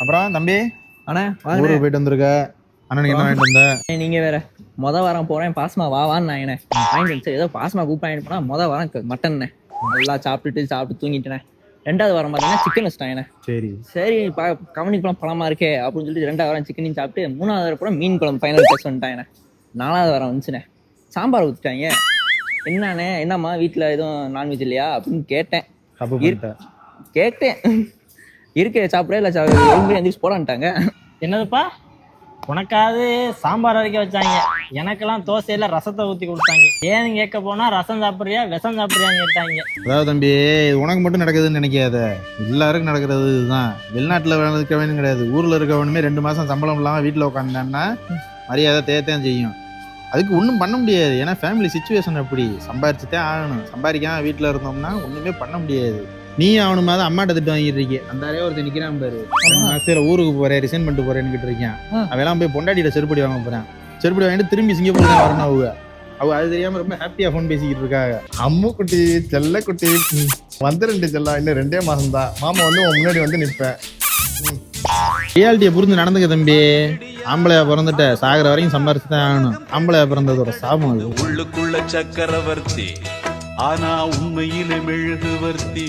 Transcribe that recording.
அப்புறம் தம்பி அண்ணா ஊருக்கு போயிட்டு வந்திருக்க. அண்ணனுக்கு என்ன வாங்கிட்டு வந்த? நீங்க வேற வாரம் போறேன் பாஸ்மா வான்னு நான் என்ன வாங்கிட்டு வந்து ஏதோ பாஸ்மா கூப்பிட்டு வாங்கிட்டு போனா வாரம் மட்டன்ண்ணே நல்லா சாப்பிட்டு தூங்கிட்டேன். 2வது வாரம் பார்த்தீங்கன்னா சிக்கன் வச்சிட்டாங்க. சரி கவனிக்கலாம் பழமா இருக்கே அப்படின்னு சொல்லிட்டு 2வது வாரம் சிக்கனையும் சாப்பிட்டு 3வது வாரம் கூட மீன் குழம்பு ஃபைனல் டெஸ்ட் வந்துட்டாங்க. 4வது வாரம் வந்துச்சுண்ணே சாம்பார் ஊற்றிட்டாங்க. என்னண்ணே என்னம்மா வீட்டில் எதுவும் நான்வெஜ் இல்லையா அப்படின்னு கேட்டேன். இருக்க சாப்பிடவே இல்லை எந்திரிச்சு போடான்ட்டாங்க. என்னதுப்பா உனக்காவது சாம்பார் வரைக்க வச்சாங்க, எனக்கெல்லாம் தோசையில ரசத்தை ஊற்றி கொடுத்தாங்க. ஏன்னு கேட்க போனா ரசம் சாப்பிட்றியா விஷம் சாப்பிட்றியான்னு கேட்டாங்க. அதாவது தம்பி உனக்கு மட்டும் நடக்குதுன்னு நினைக்காத, எல்லாருக்கும் நடக்கிறது இதுதான். வெளிநாட்டில் இருக்க வேணும் கிடையாது, ஊரில் இருக்கவனுமே 2 மாதம் சம்பளம் இல்லாமல் வீட்டில் உட்காந்தான்னா மரியாதை தேவைத்தான் செய்யும். அதுக்கு ஒன்றும் பண்ண முடியாது. ஏன்னா ஃபேமிலி சுச்சுவேஷன் அப்படி, சம்பாரிச்சுதான் ஆகணும். சம்பாதிக்காம வீட்டில் இருந்தோம்னா ஒன்றுமே பண்ண முடியாது. நீ அவனுமா தான் அம்மாட்ட திட்டு வாங்கிட்டு இருக்கேன். அந்த அறைய ஒருத்தர் நிற்கிறான் பாரு, 2 மாசத்துல ஊருக்கு போறேன் ரிசைன் பண்ணிட்டு போறேன்னு இருக்கேன். அவெல்லாம் போய் பொண்டாட்டியில செருப்படி வாங்க போறேன். செருப்படி வாங்கிட்டு திரும்பி சிங்கப்பூர் தான் வரணும். அவ அது தெரியாம ரொம்ப ஹாப்பியா ஃபோன் பேசிக்கிட்டு இருக்காங்க. அம்மு குட்டி செல்ல குட்டி வந்து 2 செல்லம், இன்னும் 2 மாசம் தான். மாமா வந்து உன் முன்னாடி வந்து நிற்பேன். ரியாலிட்டியை புரிஞ்சு நடந்துக்க தம்பி. ஆம்பளையா பிறந்துட்ட சாகிற வரைக்கும் சம்பாரிச்சுதான் ஆகணும். ஆம்பளையா பிறந்ததோட சாபம் அது. உள்ளுக்குள்ள சக்கரவர்த்தி ஆனா உண்மையிலே மெழுகுவர்த்தி.